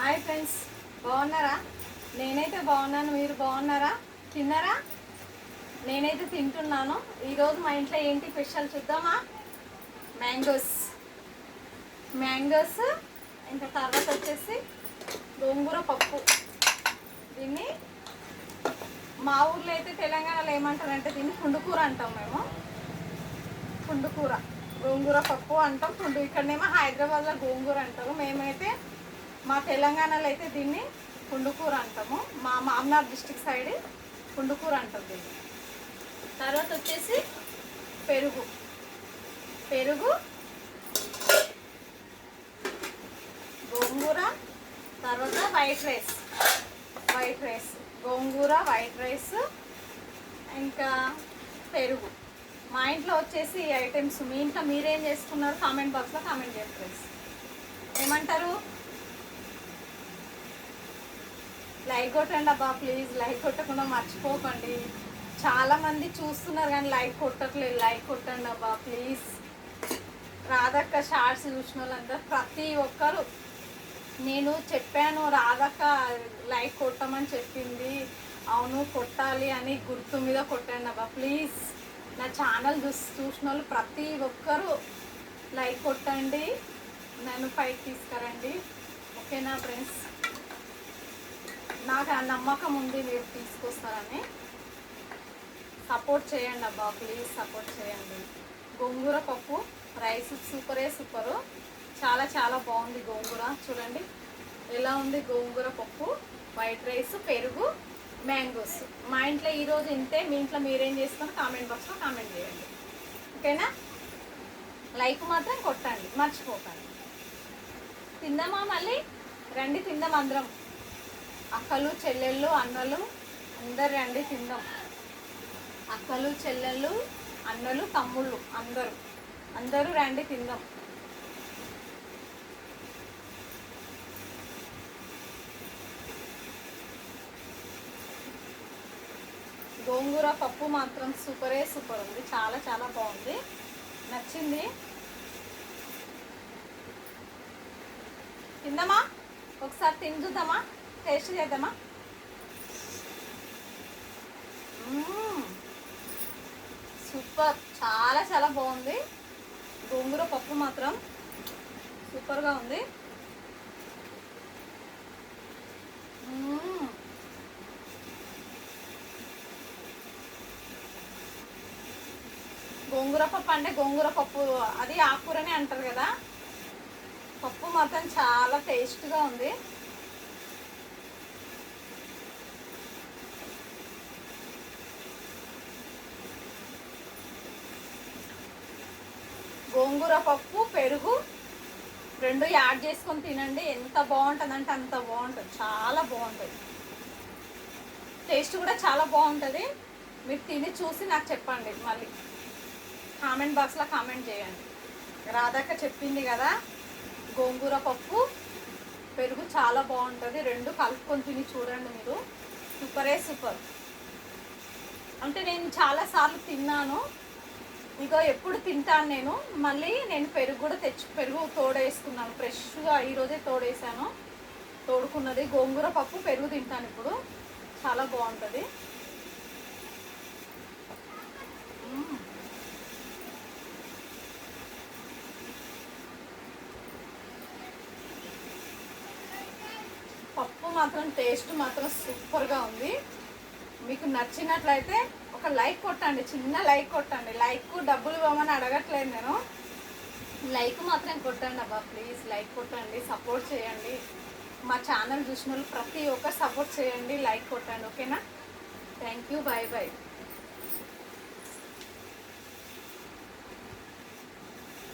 Hi friends, బాగున్నారా? నేనైతే బాగున్నాను. మీరు బాగున్నారా? తిన్నారా? నేనైతే తింటున్నాను. ఈరోజు మా ఇంట్లో ఏంటి స్పెషల్ చూద్దామా? మ్యాంగోస్ మ్యాంగోస్ ఇంకా తర్వాత వచ్చేసి గోంగూర పప్పు. దీన్ని మా ఊర్లో అయితే తెలంగాణలో ఏమంటారంటే దీన్ని పుండుకూర అంటాం మేము. పుండుకూర గోంగూర పప్పు అంటాం. ఇక్కడనేమో హైదరాబాద్లో గోంగూర అంటారు. మేమైతే మా తెలంగాణలో అయితే దీన్ని పుండుకూర అంటాము. మా మామనార్ డిస్టిక్ సైడ్ పుండుకూర అంటాం దీన్ని. తర్వాత వచ్చేసి పెరుగు గోంగూర, తర్వాత వైట్ రైస్ గోంగూర, వైట్ రైస్, ఇంకా పెరుగు. మా ఇంట్లో వచ్చేసి ఈ ఐటమ్స్. మీ ఇంట్లో మీరేం చేసుకున్నారు? కామెంట్ బాక్స్లో కామెంట్ చేయండి ఫ్రెండ్స్. ఏమంటారు? లైక్ కొట్టండి అబ్బా, ప్లీజ్. లైక్ కొట్టకుండా మర్చిపోకండి. చాలామంది చూస్తున్నారు కానీ లైక్ కొట్టట్లేదు. లైక్ కొట్టండి అబ్బా ప్లీజ్. రాధక్క షార్ట్స్ చూసిన వాళ్ళంతా ప్రతి ఒక్కరు నేను చెప్పాను రాధక్క లైక్ కొట్టమని చెప్పింది, అవును కొట్టాలి అని గుర్తు మీద కొట్టండి అబ్బా ప్లీజ్. నా ఛానల్ చూసిన వాళ్ళు ప్రతి ఒక్కరు లైక్ కొట్టండి, నన్ను పైకి తీసుకురండి. ఓకేనా ఫ్రెండ్స్? నాకు ఆ నమ్మకం ఉంది మీరు తీసుకొస్తారని. సపోర్ట్ చేయండి అబ్బా ప్లీజ్, సపోర్ట్ చేయండి. గోంగూర పప్పు రైస్ సూపరు. చాలా చాలా బాగుంది గోంగూర. చూడండి ఎలా ఉంది గోంగూర పప్పు, వైట్ రైస్, పెరుగు, మ్యాంగోస్. మా ఇంట్లో ఈరోజు ఇంతే. మీ ఇంట్లో మీరేం చేస్తారో కామెంట్ బాక్స్లో కామెంట్ చేయండి. ఓకేనా? లైక్ మాత్రం కొట్టండి, మర్చిపోకండి. తిందామా? మళ్ళీ రండి తిందాం అందరం. అక్కలు, చెల్లెళ్ళు, అన్నలు అందరు రండి తిందాం. అక్కలు, చెల్లెళ్ళు, అన్నలు, తమ్ముళ్ళు అందరూ రండి తిందాం. గోంగూర పప్పు మాత్రం సూపర్ ఉంది. చాలా చాలా బాగుంది, నచ్చింది. తిందామా? ఒకసారి తిని చూద్దామా? టేస్ట్ చేద్దామా? సూపర్, చాలా చాలా బాగుంది. గోంగూర పప్పు మాత్రం సూపర్గా ఉంది. గోంగూర పప్పు అంటే గోంగూర పప్పు అది ఆకుకూరనే అంటారు కదా. పప్పు మాత్రం చాలా టేస్ట్గా ఉంది. గోంగూర పప్పు, పెరుగు రెండు యాడ్ చేసుకొని తినండి. ఎంత బాగుంటుంది అంటే అంత బాగుంటుంది. చాలా బాగుంటుంది. టేస్ట్ కూడా చాలా బాగుంటుంది. మీరు తిని చూసి నాకు చెప్పండి. మళ్ళీ కామెంట్ బాక్స్లో కామెంట్ చేయండి. రాధక్క చెప్పింది కదా, గోంగూర పప్పు, పెరుగు చాలా బాగుంటుంది. రెండు కలుపుకొని తిని చూడండి మీరు. సూపర్. అంటే నేను చాలాసార్లు తిన్నాను. ఇక ఎప్పుడు తింటాను నేను. మళ్ళీ నేను పెరుగు కూడా పెరుగు తోడేసుకున్నాను ఫ్రెష్గా. ఈరోజే తోడుకున్నది గోంగూర పప్పు, పెరుగు తింటాను ఇప్పుడు. చాలా బాగుంటుంది. పప్పు మాత్రం టేస్ట్ మాత్రం సూపర్గా ఉంది. మీకు నచ్చినట్లయితే ఒక లైక్ కొట్టండి, చిన్న లైక్ కొట్టండి. లైక్ డబ్బులు ఇవ్వమని అడగట్లేదు నేను. లైక్ మాత్రం కొట్టండి అబ్బా ప్లీజ్. లైక్ కొట్టండి, సపోర్ట్ చేయండి. మా ఛానల్ చూసిన వాళ్ళు ప్రతి ఒక్కరు సపోర్ట్ చేయండి, లైక్ కొట్టండి. ఓకేనా? Thank you. బాయ్.